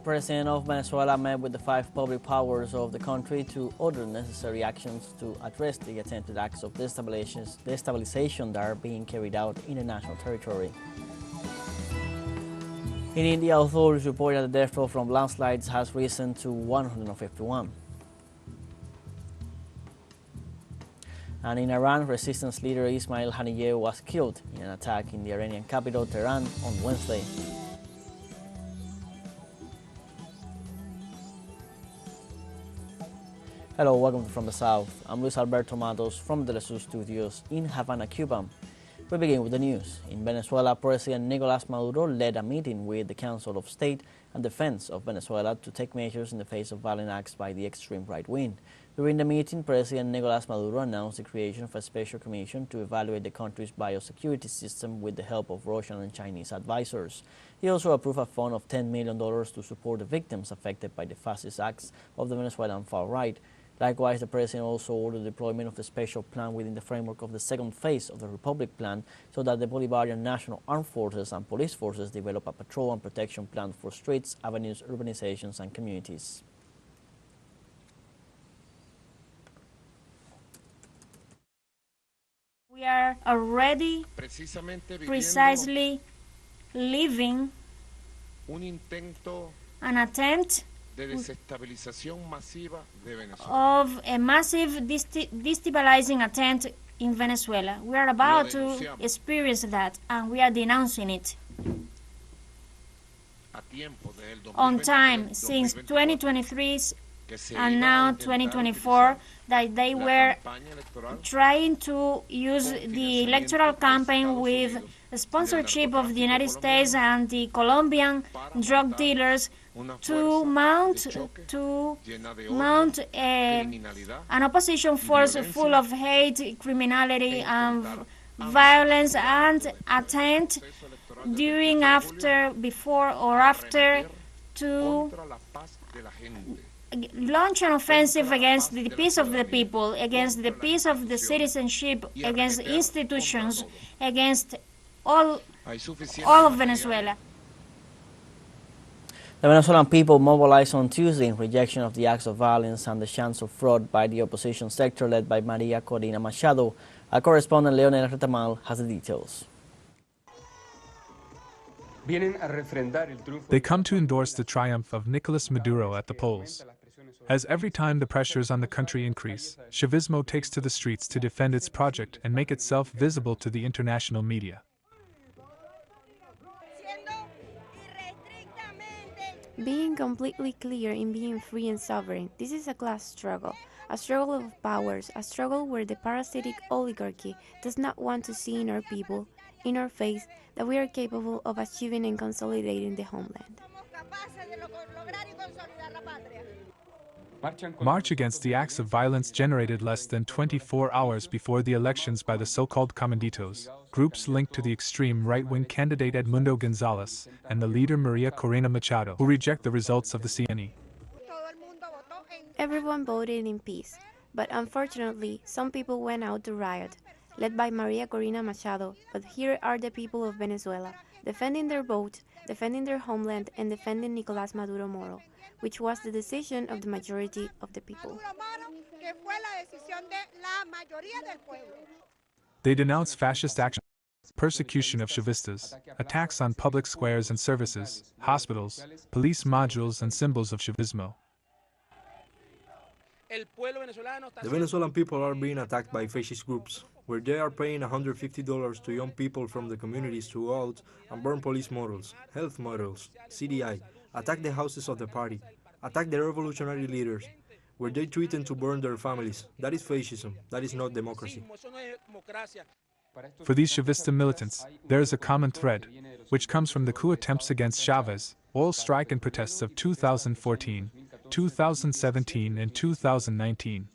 President of Venezuela met with the five public powers of the country to order necessary actions to address the attempted acts of destabilization that are being carried out in the national territory. In India, authorities report that the death toll from landslides has risen to 151. And in Iran, resistance leader Ismail Haniyeh was killed in an attack in the Iranian capital, Tehran, on Wednesday. Hello, welcome to From the South. I'm Luis Alberto Matos from the teleSUR studios in Havana, Cuba. We begin with the news. In Venezuela, President Nicolás Maduro led a meeting with the Council of State and Defense of Venezuela to take measures in the face of violent acts by the extreme right wing. During the meeting, President Nicolás Maduro announced the creation of a special commission to evaluate the country's biosecurity system with the help of Russian and Chinese advisors. He also approved a fund of $10 million to support the victims affected by the fascist acts of the Venezuelan far right. Likewise, the President also ordered the deployment of a special plan within the framework of the second phase of the Republic Plan so that the Bolivarian National Armed Forces and police forces develop a patrol and protection plan for streets, avenues, urbanizations, and communities. We are already precisely living an attempt of a massive destabilizing attempt in Venezuela. We are about to experience that, and we are denouncing it. On time, since 2023 and now 2024, that they were trying to use the electoral campaign with the sponsorship of the United States and the Colombian drug dealers to mount an opposition force full of hate, criminality, and violence, and attempt during, after, before, or after to launch an offensive against the peace of the people, against the peace of the citizenship, against institutions, against all of Venezuela. The Venezuelan people mobilized on Tuesday in rejection of the acts of violence and the chance of fraud by the opposition sector led by Maria Corina Machado. Our correspondent Leonel Retamal has the details. They come to endorse the triumph of Nicolas Maduro at the polls. As every time the pressures on the country increase, Chavismo takes to the streets to defend its project and make itself visible to the international media. Being completely clear in being free and sovereign, this is a class struggle, a struggle of powers, a struggle where the parasitic oligarchy does not want to see in our people, in our faith, that we are capable of achieving and consolidating the homeland. March against the acts of violence generated less than 24 hours before the elections by the so-called comanditos, groups linked to the extreme right-wing candidate Edmundo Gonzalez and the leader Maria Corina Machado, who reject the results of the CNE. Everyone voted in peace, but unfortunately, some people went out to riot, led by Maria Corina Machado, but here are the people of Venezuela, defending their vote, defending their homeland, and defending Nicolás Maduro Moro, which was the decision of the majority of the people. They denounce fascist action, persecution of Chavistas, attacks on public squares and services, hospitals, police modules, and symbols of Chavismo. The Venezuelan people are being attacked by fascist groups, where they are paying $150 to young people from the communities to go out and burn police models, health models, CDI, attack the houses of the party, attack the revolutionary leaders, where they threaten to burn their families. That is fascism. That is not democracy. For these Chavista militants, there is a common thread, which comes from the coup attempts against Chavez, oil strike and protests of 2014, 2017, and 2019.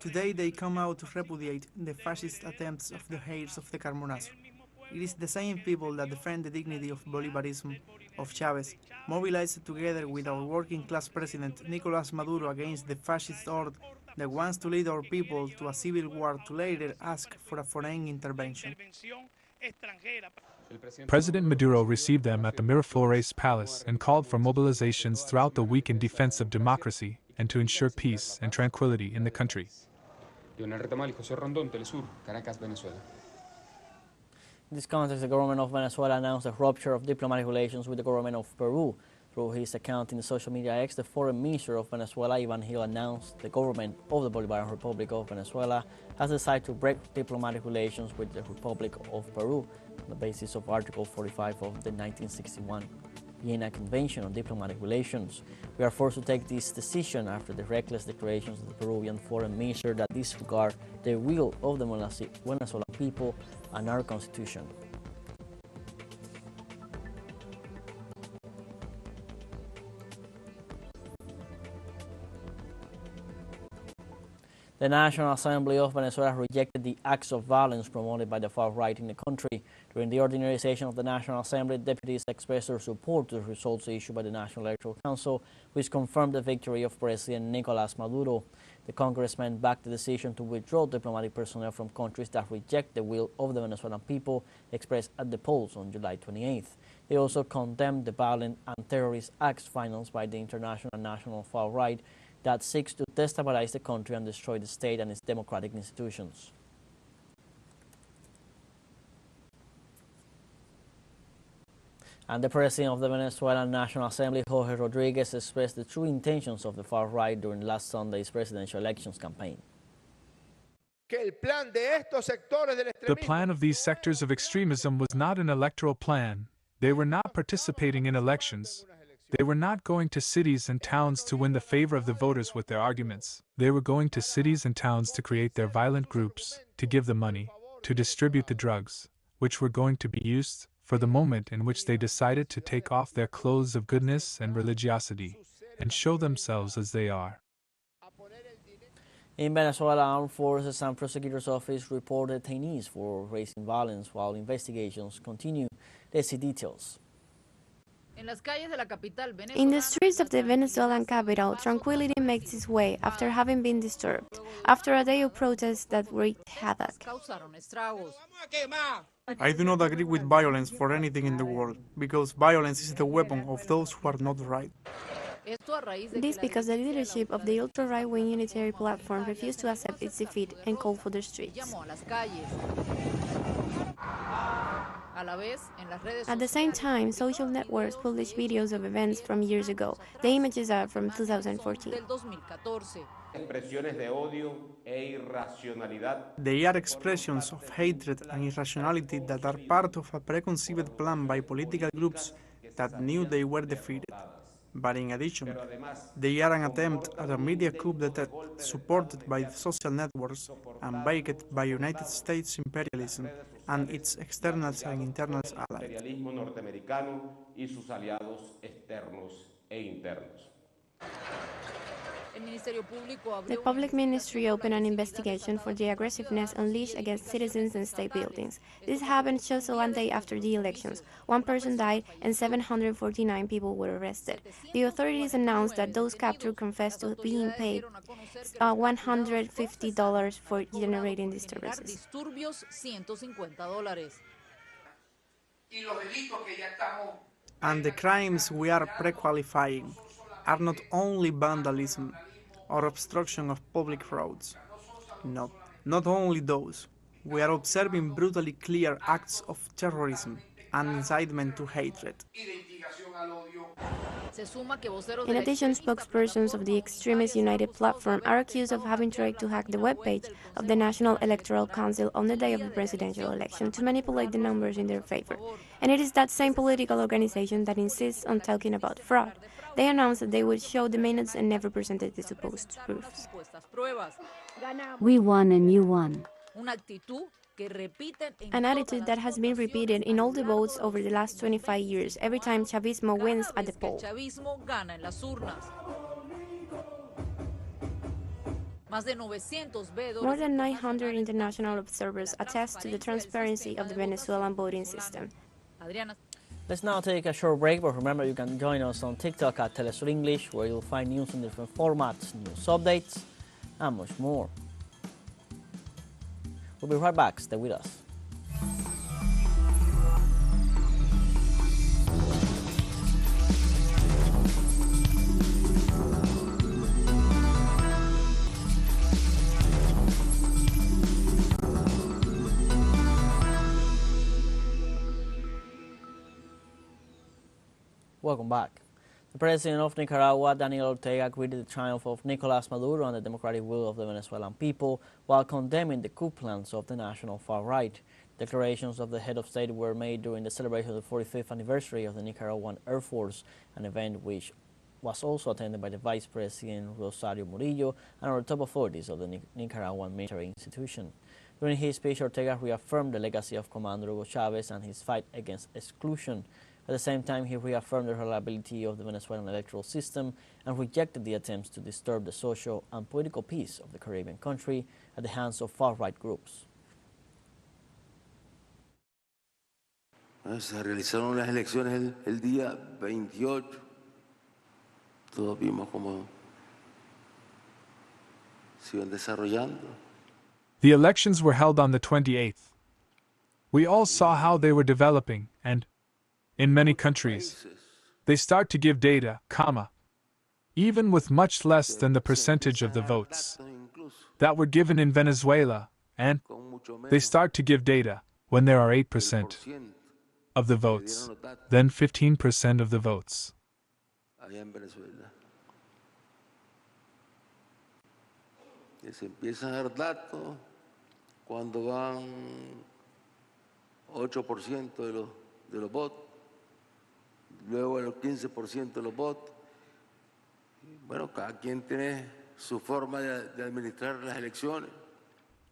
Today they come out to repudiate the fascist attempts of the heirs of the Carbonazo. It is the same people that defend the dignity of Bolivarism, of Chavez, mobilized together with our working-class president Nicolás Maduro against the fascist horde that wants to lead our people to a civil war to later ask for a foreign intervention. President Maduro received them at the Miraflores Palace and called for mobilizations throughout the week in defense of democracy and to ensure peace and tranquility in the country. In this context, the government of Venezuela announced a rupture of diplomatic relations with the government of Peru. Through his account in the social media X, the foreign minister of Venezuela, Ismail Haniyeh, announced the government of the Bolivarian Republic of Venezuela has decided to break diplomatic relations with the Republic of Peru on the basis of Article 45 of the 1961 Vienna Convention on Diplomatic Relations. We are forced to take this decision after the reckless declarations of the Peruvian foreign minister that disregard the will of the Venezuelan people and our constitution. The National Assembly of Venezuela rejected the acts of violence promoted by the far right in the country. During the ordinary session of the National Assembly, deputies expressed their support to the results issued by the National Electoral Council, which confirmed the victory of President Nicolas Maduro. The congressmen backed the decision to withdraw diplomatic personnel from countries that reject the will of the Venezuelan people expressed at the polls on July 28th. They also condemned the violent and terrorist acts financed by the international and national far right that seeks to destabilize the country and destroy the state and its democratic institutions. And the president of the Venezuelan National Assembly, Jorge Rodriguez, expressed the true intentions of the far right during last Sunday's presidential elections campaign. The plan of these sectors of extremism was not an electoral plan. They were not participating in elections. They were not going to cities and towns to win the favor of the voters with their arguments. They were going to cities and towns to create their violent groups, to give the money, to distribute the drugs, which were going to be used for the moment in which they decided to take off their clothes of goodness and religiosity and show themselves as they are. In Venezuela, Armed Forces and Prosecutors' Office reported detainees for raising violence while investigations continue. Let's see details. In the streets of the Venezuelan capital, tranquility makes its way after having been disturbed, after a day of protests that wreaked havoc. I do not agree with violence for anything in the world, because violence is the weapon of those who are not right. This because the leadership of the ultra-right-wing unitary platform refused to accept its defeat and called for the streets. At the same time, social networks publish videos of events from years ago. The images are from 2014. They are expressions of hatred and irrationality that are part of a preconceived plan by political groups that knew they were defeated. But in addition, they are an attempt at a media coup d'etat supported by the social networks and backed by United States imperialism and its externals and internals allies. The public ministry opened an investigation for the aggressiveness unleashed against citizens and state buildings. This happened just one day after the elections. One person died and 749 people were arrested. The authorities announced that those captured confessed to being paid $150 for generating disturbances. And the crimes we are pre-qualifying are not only vandalism or obstruction of public roads. No, not only those. We are observing brutally clear acts of terrorism and incitement to hatred. In addition, spokespersons of the extremist United platform are accused of having tried to hack the webpage of the National Electoral Council on the day of the presidential election to manipulate the numbers in their favor. And it is that same political organization that insists on talking about fraud. They announced that they would show the minutes and never presented the supposed proofs. We won and you won. An attitude that has been repeated in all the votes over the last 25 years, every time Chavismo wins at the poll. More than 900 international observers attest to the transparency of the Venezuelan voting system. Let's now take a short break, but remember you can join us on TikTok at teleSUR English, where you'll find news in different formats, news updates, and much more. We'll be right back. Stay with us. Welcome back. The president of Nicaragua, Daniel Ortega, greeted the triumph of Nicolás Maduro and the democratic will of the Venezuelan people while condemning the coup plans of the national far-right. Declarations of the head of state were made during the celebration of the 45th anniversary of the Nicaraguan Air Force, an event which was also attended by the Vice President Rosario Murillo and other top authorities of the Nicaraguan military institution. During his speech, Ortega reaffirmed the legacy of Commander Hugo Chavez and his fight against exclusion. At the same time, he reaffirmed the reliability of the Venezuelan electoral system and rejected the attempts to disturb the social and political peace of the Caribbean country at the hands of far-right groups. Se realizaron las elecciones el día 28. Todos vimos cómo se iban desarrollando. The elections were held on the 28th. We all saw how they were developing, and in many countries, they start to give data, even with much less than the percentage of the votes that were given in Venezuela, and they start to give data when there are 8% of the votes, then 15% of the votes. Se empiezan a dar datos cuando van 8% de los votos, luego el 15% de los votos. Bueno, cada quien tiene su forma de administrar las elecciones.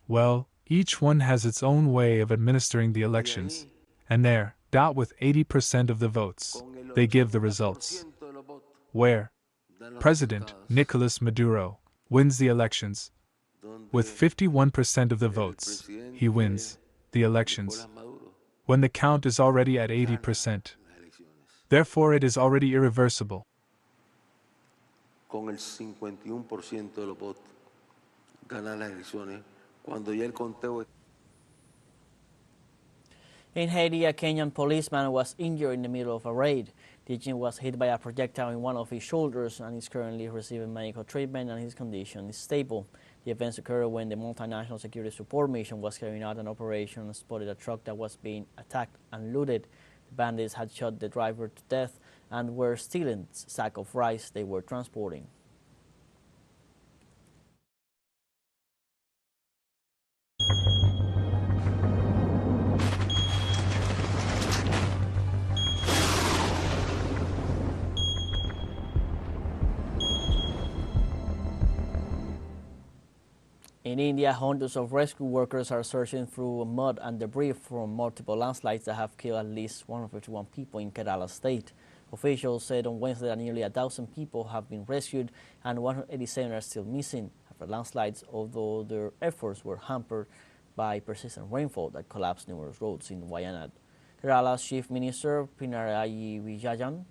Well, each one has its own way of administering the elections, and there, with 80% of the votes, they give the results. Where President Nicolás Maduro wins the elections, with 51% of the votes, he wins the elections, when the count is already at 80%. Therefore, it is already irreversible. Con el 51% de los votos, gana las elecciones, cuando ya el conteo. In Haiti, a Kenyan policeman was injured in the middle of a raid. The agent was hit by a projectile in one of his shoulders and is currently receiving medical treatment, and his condition is stable. The events occurred when the multinational security support mission was carrying out an operation and spotted a truck that was being attacked and looted. The bandits had shot the driver to death and were stealing a sack of rice they were transporting. In India, hundreds of rescue workers are searching through mud and debris from multiple landslides that have killed at least 151 people in Kerala state. Officials said on Wednesday that nearly 1,000 people have been rescued and 187 are still missing after landslides, although their efforts were hampered by persistent rainfall that collapsed numerous roads in Wayanad. Kerala's Chief Minister Pinarayi Vijayan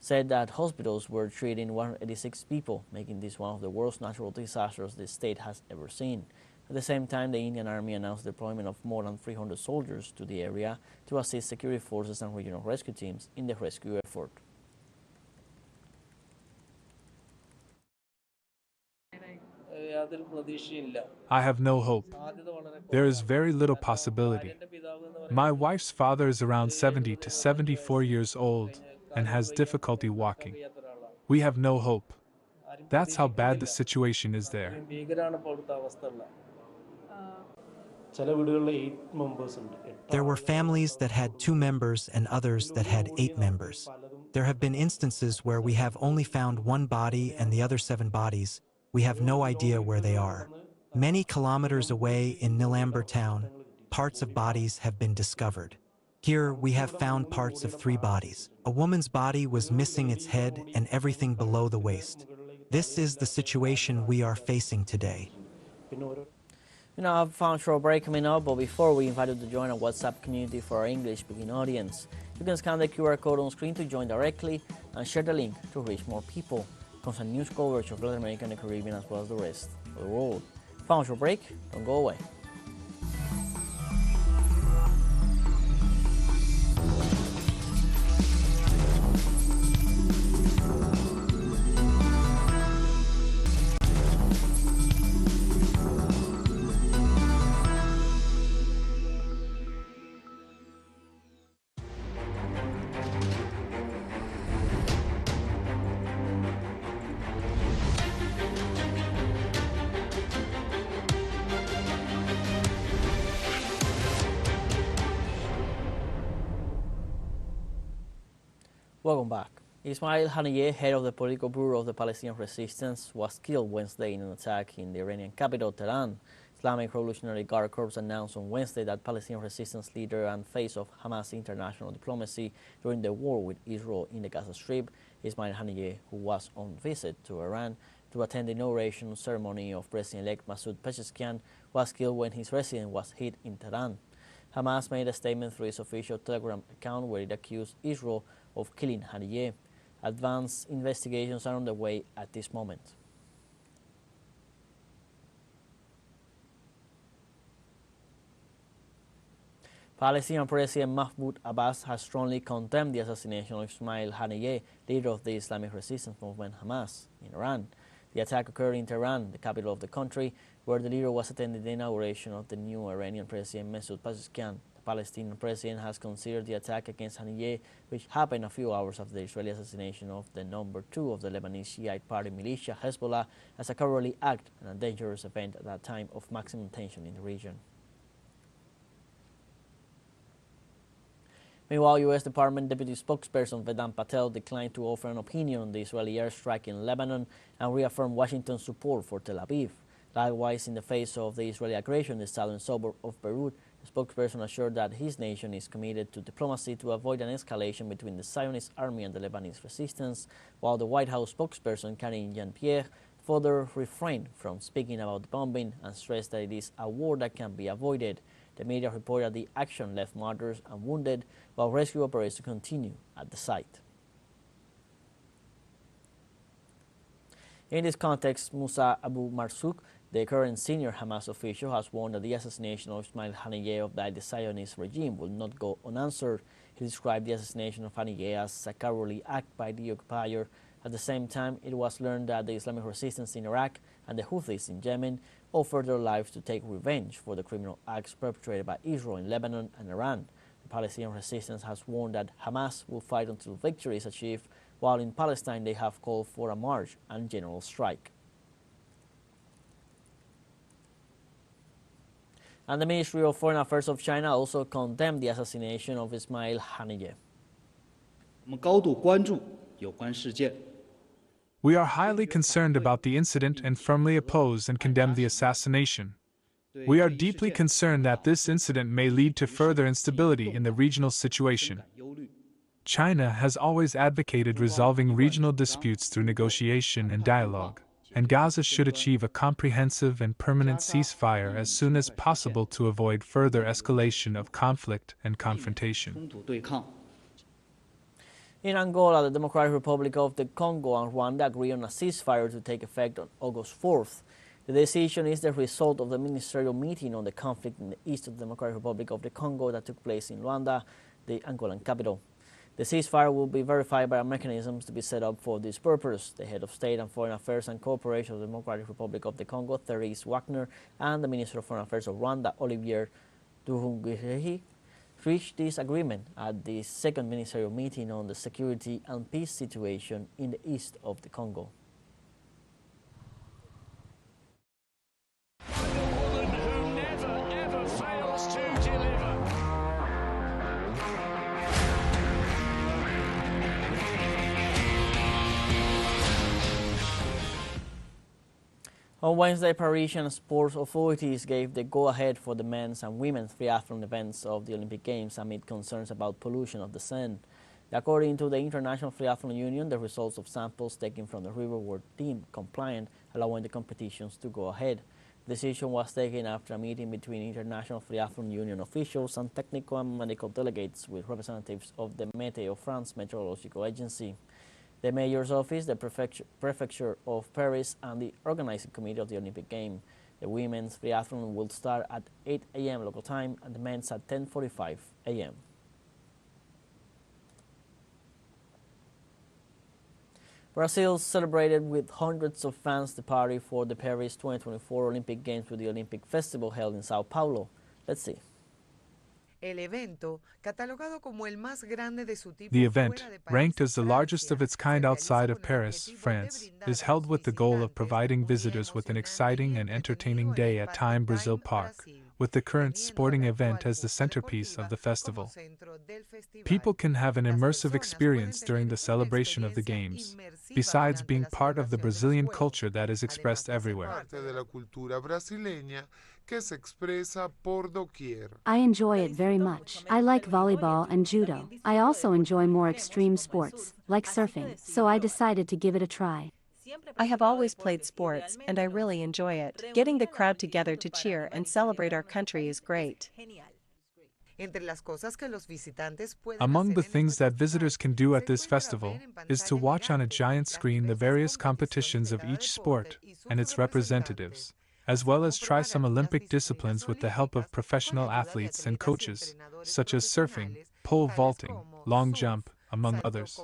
said that hospitals were treating 186 people, making this one of the worst natural disasters the state has ever seen. At the same time, the Indian Army announced the deployment of more than 300 soldiers to the area to assist security forces and regional rescue teams in the rescue effort. I have no hope. There is very little possibility. My wife's father is around 70 to 74 years old and has difficulty walking. We have no hope. That's how bad the situation is there. There were families that had 2 members and others that had 8 members. There have been instances where we have only found 1 body and the other 7 bodies, we have no idea where they are. Many kilometers away in Nilamber town, parts of bodies have been discovered. Here we have found parts of 3 bodies. A woman's body was missing its head and everything below the waist. This is the situation we are facing today. We now have a final short break coming up, but before we invite you to join our WhatsApp community for our English-speaking audience. You can scan the QR code on screen to join directly and share the link to reach more people. Constant news coverage of Latin America and the Caribbean as well as the rest of the world. Final short break, don't go away. Welcome back. Ismail Haniyeh, head of the political bureau of the Palestinian resistance, was killed Wednesday in an attack in the Iranian capital, Tehran. Islamic Revolutionary Guard Corps announced on Wednesday that Palestinian resistance leader and face of Hamas international diplomacy during the war with Israel in the Gaza Strip, Ismail Haniyeh, who was on visit to Iran to attend the inauguration ceremony of President-elect Masoud Pezeshkian, was killed when his residence was hit in Tehran. Hamas made a statement through its official Telegram account where it accused Israel of killing Haniyeh. Advanced investigations are underway at this moment. Palestinian President Mahmoud Abbas has strongly condemned the assassination of Ismail Haniyeh, leader of the Islamic resistance movement Hamas, in Iran. The attack occurred in Tehran, the capital of the country, where the leader was attending the inauguration of the new Iranian President Masoud Pezeshkian. The Palestinian president has considered the attack against Haniyeh, which happened a few hours after the Israeli assassination of the number 2 of the Lebanese Shiite party militia Hezbollah, as a cowardly act and a dangerous event at a time of maximum tension in the region. Meanwhile, U.S. Department Deputy Spokesperson Vedant Patel declined to offer an opinion on the Israeli airstrike in Lebanon and reaffirmed Washington's support for Tel Aviv. Likewise, in the face of the Israeli aggression in the southern suburb of Beirut, the spokesperson assured that his nation is committed to diplomacy to avoid an escalation between the Zionist army and the Lebanese resistance, while the White House spokesperson Karine Jean-Pierre further refrained from speaking about the bombing and stressed that it is a war that can be avoided. The media reported the action left martyrs and wounded, while rescue operations continue at the site. In this context, Musa Abu Marzouk, the current senior Hamas official, has warned that the assassination of Ismail Haniyeh by the Zionist regime will not go unanswered. He described the assassination of Haniyeh as a cowardly act by the occupier. At the same time, it was learned that the Islamic resistance in Iraq and the Houthis in Yemen offered their lives to take revenge for the criminal acts perpetrated by Israel in Lebanon and Iran. The Palestinian resistance has warned that Hamas will fight until victory is achieved, while in Palestine they have called for a march and general strike. And the Ministry of Foreign Affairs of China also condemned the assassination of Ismail Haniyeh. We are highly concerned about the incident and firmly oppose and condemn the assassination. We are deeply concerned that this incident may lead to further instability in the regional situation. China has always advocated resolving regional disputes through negotiation and dialogue, and Gaza should achieve a comprehensive and permanent ceasefire as soon as possible to avoid further escalation of conflict and confrontation. In Angola, the Democratic Republic of the Congo and Rwanda agreed on a ceasefire to take effect on August 4th. The decision is the result of the ministerial meeting on the conflict in the east of the Democratic Republic of the Congo that took place in Luanda, the Angolan capital. The ceasefire will be verified by mechanisms to be set up for this purpose. The head of State and Foreign Affairs and Cooperation of the Democratic Republic of the Congo, Therese Wagner, and the Minister of Foreign Affairs of Rwanda, Olivier Nduhungirehe, reached this agreement at the second ministerial meeting on the security and peace situation in the east of the Congo. On Wednesday, Parisian sports authorities gave the go-ahead for the men's and women's triathlon events of the Olympic Games amid concerns about pollution of the Seine. According to the International Triathlon Union, the results of samples taken from the river were deemed compliant, allowing the competitions to go ahead. The decision was taken after a meeting between International Triathlon Union officials and technical and medical delegates with representatives of the Météo France Meteorological Agency, the Mayor's Office, the Prefecture of Paris, and the Organizing Committee of the Olympic Games. The women's triathlon will start at 8 a.m. local time and the men's at 10:45 a.m. Brazil celebrated with hundreds of fans the party for the Paris 2024 Olympic Games with the Olympic Festival held in Sao Paulo. Let's see. The event, ranked as the largest of its kind outside of Paris, France, is held with the goal of providing visitors with an exciting and entertaining day at Time Brazil Park, with the current sporting event as the centerpiece of the festival. People can have an immersive experience during the celebration of the games, besides being part of the Brazilian culture that is expressed everywhere. I enjoy it very much. I like volleyball and judo. I also enjoy more extreme sports, like surfing, so I decided to give it a try. I have always played sports, and I really enjoy it. Getting the crowd together to cheer and celebrate our country is great. Among the things that visitors can do at this festival is to watch on a giant screen the various competitions of each sport and its representatives, as well as try some Olympic disciplines with the help of professional athletes and coaches, such as surfing, pole vaulting, long jump, among others.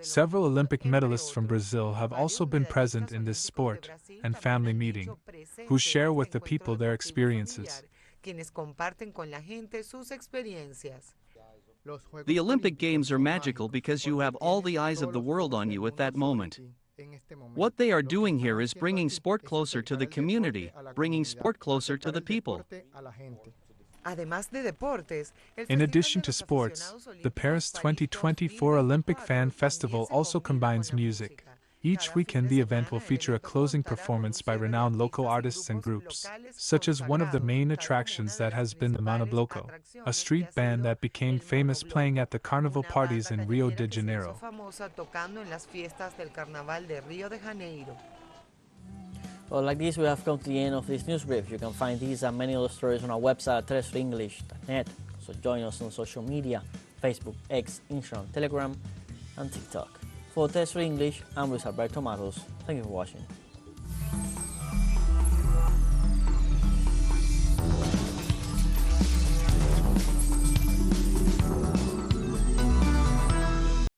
Several Olympic medalists from Brazil have also been present in this sport and family meeting, who share with the people their experiences. The Olympic Games are magical because you have all the eyes of the world on you at that moment. What they are doing here is bringing sport closer to the community, bringing sport closer to the people. In addition to sports, the Paris 2024 Olympic Fan Festival also combines music. Each weekend the event will feature a closing performance by renowned local artists and groups, such as one of the main attractions that has been the Mano Bloco, a street band that became famous playing at the carnival parties in Rio de Janeiro. Well, like this, we have come to the end of this news brief. You can find these and many other stories on our website at telesurenglish.net. So join us on social media, Facebook, X, Instagram, Telegram, and TikTok. For TeleSUR English, I'm Luis Alberto Matos. Thank you for watching.